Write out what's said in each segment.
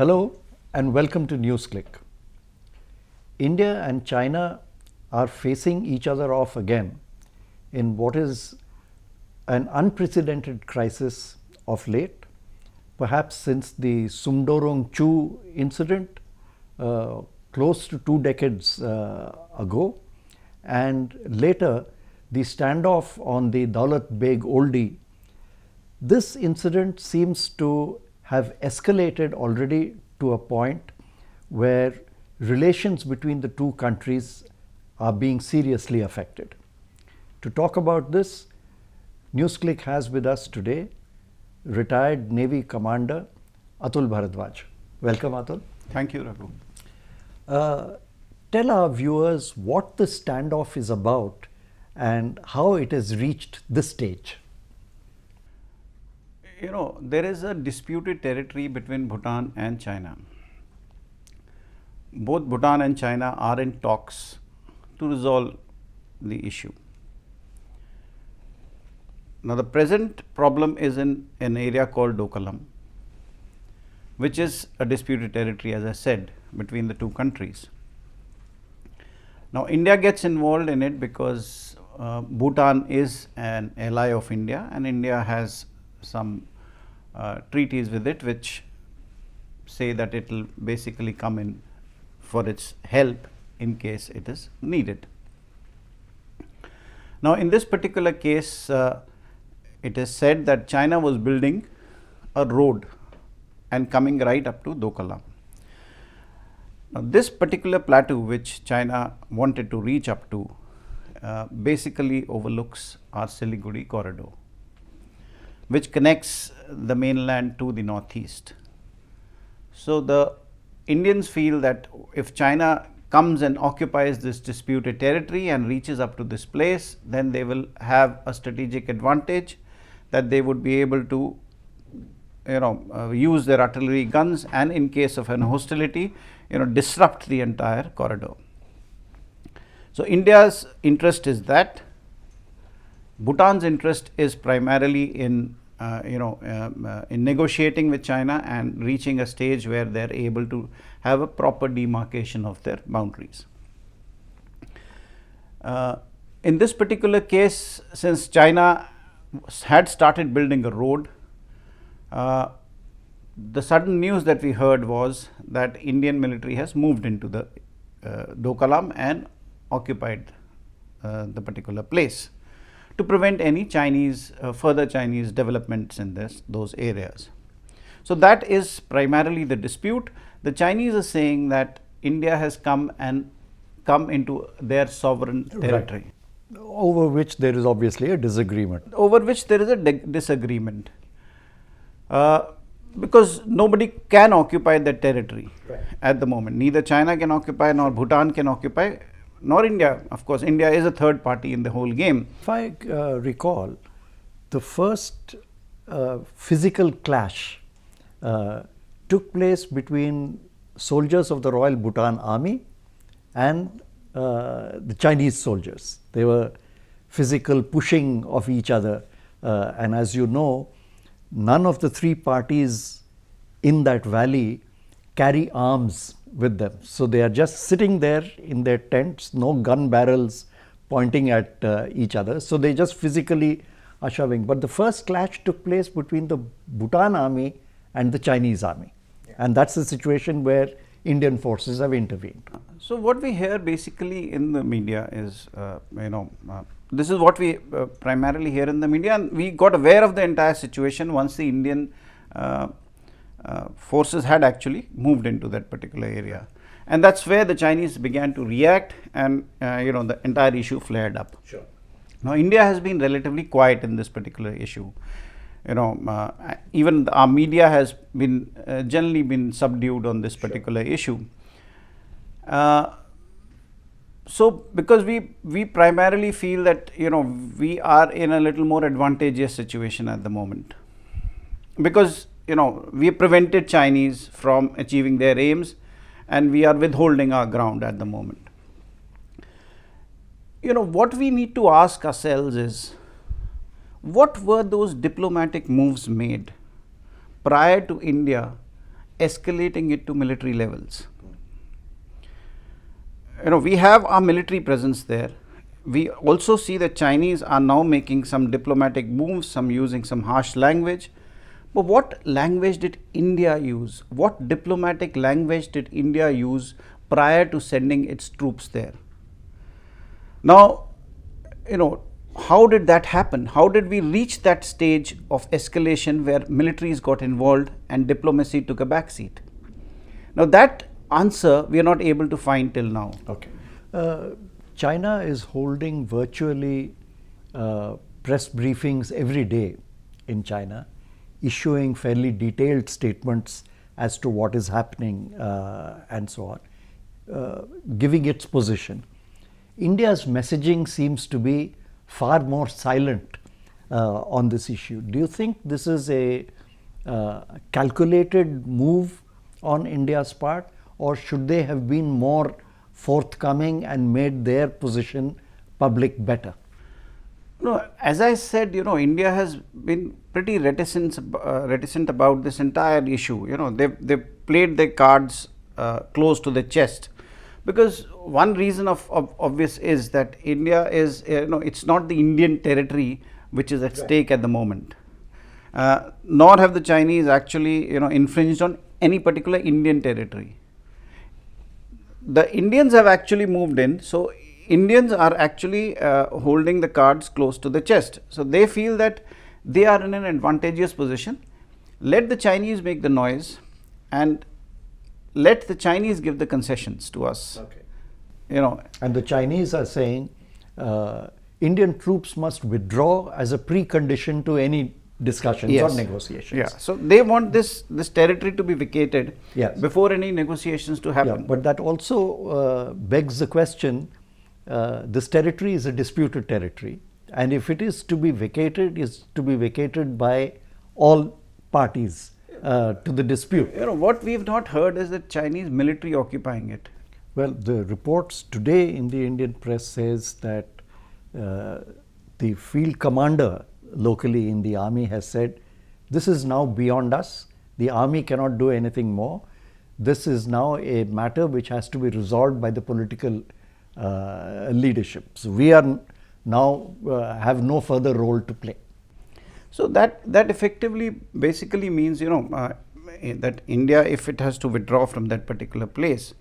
Hello and welcome to NewsClick. India and China are facing each other off again in what is an unprecedented crisis of late, perhaps since the Sumdorong Chu incident close to 2 decades ago, and later the standoff on the Daulat Beg Oldie. This incident seems to have escalated already to a point where relations between the two countries are being seriously affected. To talk about this, NewsClick has with us today retired Navy Commander Atul Bharadwaj. Welcome, Atul. Thank you, Raghu. Tell our viewers what the standoff is about and how it has reached this stage. You know, there is a disputed territory between Bhutan and China. Both Bhutan and China are in talks to resolve the issue. Now, the present problem is in an area called Doklam, which is a disputed territory, as I said, between the two countries. Now, India gets involved in it because Bhutan is an ally of India, and India has some treaties with it which say that it will basically come in for its help in case it is needed. Now, in this particular case, it is said that China was building a road and coming right up to Doklam. Now, this particular plateau which China wanted to reach up to basically overlooks our Siliguri corridor, which connects the mainland to the northeast. So, the Indians feel that if China comes and occupies this disputed territory and reaches up to this place, then they will have a strategic advantage, that they would be able to use their artillery guns, and in case of an hostility, disrupt the entire corridor. So, India's interest is that. Bhutan's interest is primarily in in negotiating with China and reaching a stage where they are able to have a proper demarcation of their boundaries. In this particular case, since China had started building a road, the sudden news that we heard was that Indian military has moved into the Doklam and occupied the particular place to prevent any further Chinese developments in those areas. So, that is primarily the dispute. The Chinese are saying that India has come into their sovereign territory. Right. Over which there is obviously a disagreement. Over which there is a disagreement. Because nobody can occupy that territory at the moment. Neither China can occupy, nor Bhutan can occupy, nor India. Of course, India is a third party in the whole game. If I recall, the first physical clash took place between soldiers of the Royal Bhutan Army and the Chinese soldiers. They were physical pushing of each other, and as you know, none of the three parties in that valley carry arms with them. So, they are just sitting there in their tents, no gun barrels pointing at each other. So, they just physically are shoving. But the first clash took place between the Bhutan army and the Chinese army. And that's the situation where Indian forces have intervened. So, what we hear basically in the media is, this is what we primarily hear in the media, and we got aware of the entire situation once the Indian forces had actually moved into that particular area, and that's where the Chinese began to react, and the entire issue flared up. Sure. Now, India has been relatively quiet in this particular issue. Even our media has been generally been subdued on this particular issue. So, because we primarily feel that we are in a little more advantageous situation at the moment, because we prevented Chinese from achieving their aims, and we are withholding our ground at the moment. What we need to ask ourselves is, what were those diplomatic moves made prior to India escalating it to military levels. We have our military presence there. We also see that Chinese are now making some diplomatic moves, some using some harsh language. But what language did India use? What diplomatic language did India use prior to sending its troops there? Now, how did that happen? How did we reach that stage of escalation where militaries got involved and diplomacy took a backseat? Now, that answer we are not able to find till now. Okay. China is holding virtually press briefings every day in China, issuing fairly detailed statements as to what is happening and so on, giving its position. India's messaging seems to be far more silent on this issue. Do you think this is a calculated move on India's part, or should they have been more forthcoming and made their position public better? No, as I said, India has been pretty reticent about this entire issue. They played their cards close to the chest, because one reason of obvious is that India is, it's not the Indian territory which is at stake at the moment. Nor have the Chinese actually, infringed on any particular Indian territory. The Indians have actually moved in, so Indians are actually holding the cards close to the chest. So they feel that they are in an advantageous position. Let the Chinese make the noise and let the Chinese give the concessions to us. Okay. And the Chinese are saying Indian troops must withdraw as a precondition to any discussions or negotiations. Yeah. So they want this territory to be vacated before any negotiations to happen. Yeah, but that also begs the question, this territory is a disputed territory, and if it is to be vacated, it's to be vacated by all parties to the dispute. What we've not heard is the Chinese military occupying it. Well, the reports today in the Indian press says that the field commander locally in the army has said, this is now beyond us. The army cannot do anything more. This is now a matter which has to be resolved by the political leadership. So we are now have no further role to play. So that effectively basically means, that India, if it has to withdraw from that particular place,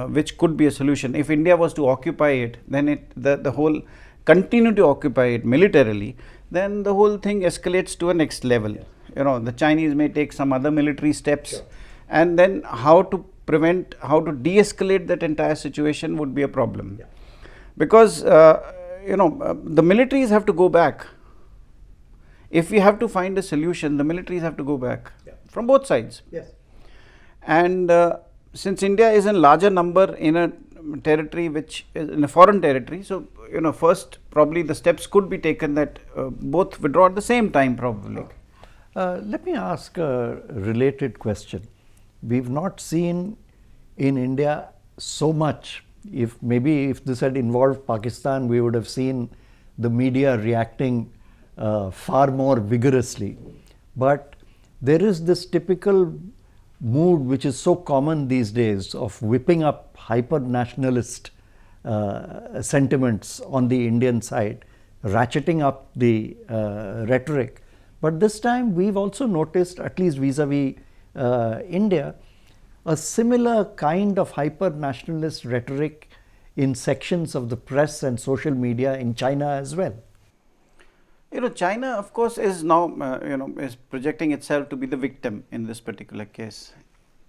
which could be a solution. If India was to occupy it, then the whole continue to occupy it militarily, then the whole thing escalates to a next level. The Chinese may take some other military steps, and then how to de-escalate that entire situation would be a problem. Because the militaries have to go back. If we have to find a solution, the militaries have to go back from both sides. Yes. And since India is in larger number in a territory which is in a foreign territory, so first probably the steps could be taken that both withdraw at the same time probably. Okay. Let me ask a related question. We've not seen in India so much. If this had involved Pakistan, we would have seen the media reacting far more vigorously. But there is this typical mood which is so common these days of whipping up hyper-nationalist sentiments on the Indian side, ratcheting up the rhetoric. But this time we've also noticed, at least vis-a-vis India, a similar kind of hyper-nationalist rhetoric in sections of the press and social media in China as well. China, of course, is now, is projecting itself to be the victim in this particular case.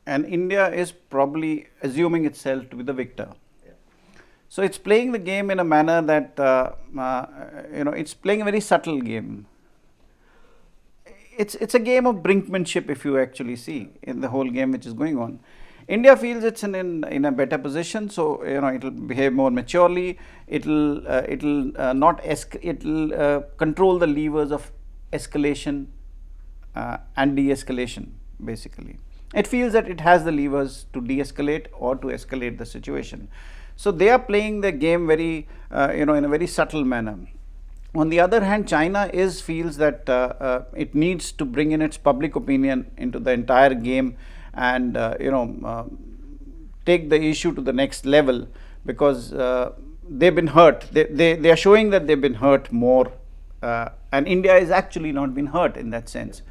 And India is probably assuming itself to be the victor. So it's playing the game in a manner that, it's playing a very subtle game. It's a game of brinkmanship, if you actually see in the whole game which is going on. India feels it's in a better position, so it'll behave more maturely. It'll control the levers of escalation and de-escalation. Basically, it feels that it has the levers to de-escalate or to escalate the situation. So they are playing the game very, in a very subtle manner. On the other hand, China feels that it needs to bring in its public opinion into the entire game and take the issue to the next level, because they've been hurt. They are showing that they've been hurt more, and India is actually not been hurt in that sense.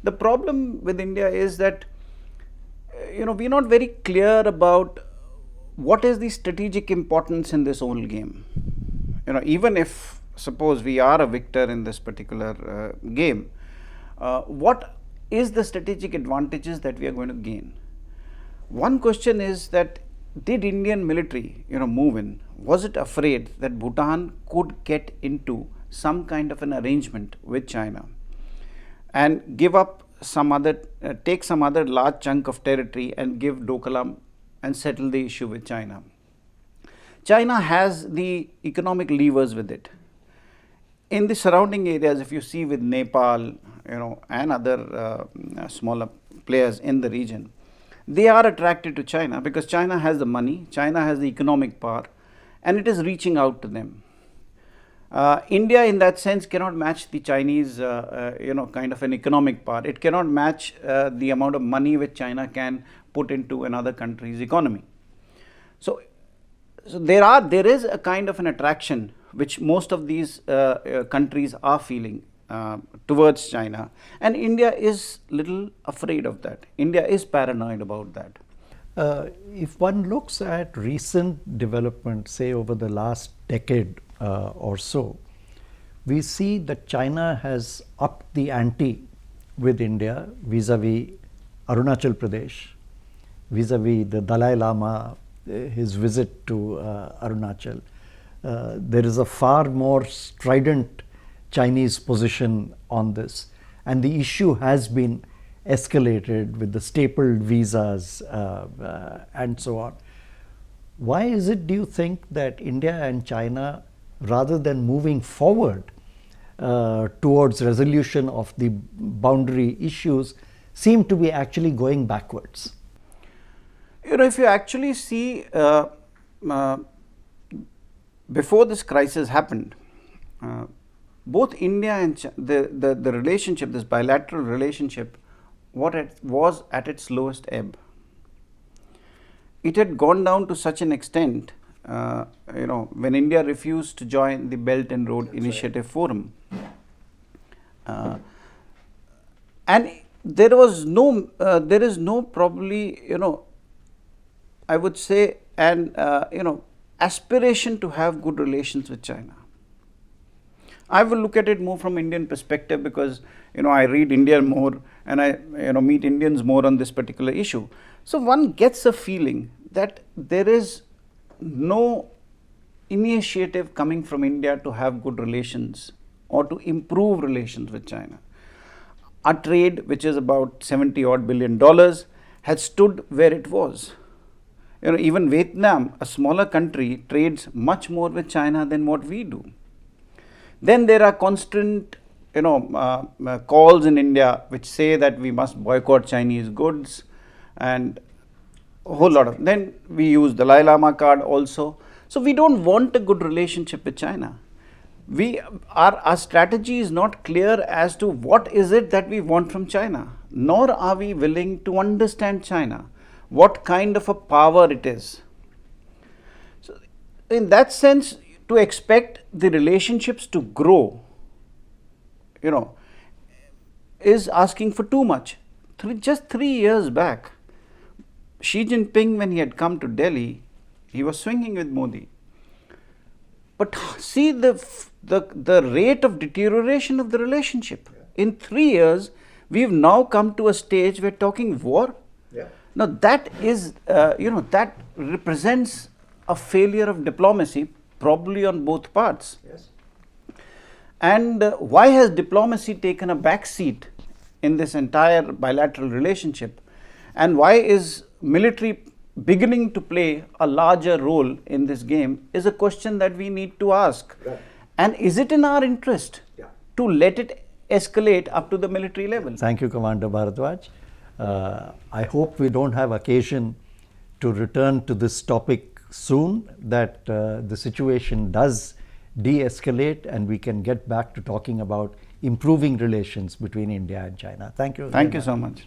The problem with India is that we're not very clear about what is the strategic importance in this whole game. Even if suppose we are a victor in this particular game, what is the strategic advantages that we are going to gain? One question is that did Indian military move in? Was it afraid that Bhutan could get into some kind of an arrangement with China and give up some other, take some other large chunk of territory and give Doklam and settle the issue with China? China has the economic levers with it. In the surrounding areas, if you see with Nepal, and other smaller players in the region, they are attracted to China because China has the money, China has the economic power, and it is reaching out to them. India in that sense cannot match the Chinese kind of an economic power. It cannot match the amount of money which China can put into another country's economy. So there is a kind of an attraction which most of these countries are feeling towards China, and India is little afraid of that. India is paranoid about that. If one looks at recent development, say over the last decade or so, we see that China has upped the ante with India vis-a-vis Arunachal Pradesh, vis-a-vis the Dalai Lama, his visit to Arunachal. There is a far more strident Chinese position on this, and the issue has been escalated with the stapled visas and so on. Why is it, do you think, that India and China, rather than moving forward towards resolution of the boundary issues, seem to be actually going backwards? If you actually see before this crisis happened, both India and the relationship, this bilateral relationship, what it was at its lowest ebb. It had gone down to such an extent, when India refused to join the Belt and Road Initiative Forum, and there is no probably, I would say, an aspiration to have good relations with China. I will look at it more from Indian perspective because I read India more and I meet Indians more on this particular issue. So one gets a feeling that there is no initiative coming from India to have good relations or to improve relations with China. Our trade, which is about $70 billion, had stood where it was. Even Vietnam, a smaller country, trades much more with China than what we do. Then there are constant, calls in India which say that we must boycott Chinese goods, and a whole lot of. Then we use the Dalai Lama card also. So we don't want a good relationship with China. Our strategy is not clear as to what is it that we want from China, nor are we willing to understand China, what kind of a power it is. So in that sense, to expect the relationships to grow, is asking for too much. Just 3 years back, Xi Jinping, when he had come to Delhi, he was swinging with Modi. But see the rate of deterioration of the relationship. In 3 years, we've now come to a stage where talking war. Yeah. Now that is, that represents a failure of diplomacy, probably on both parts. Yes. And why has diplomacy taken a back seat in this entire bilateral relationship? And why is military beginning to play a larger role in this game is a question that we need to ask. Right. And is it in our interest to let it escalate up to the military level? Thank you, Commander Bharadwaj. I hope we don't have occasion to return to this topic soon, that the situation does de-escalate and we can get back to talking about improving relations between India and China. Thank you. Thank you so much.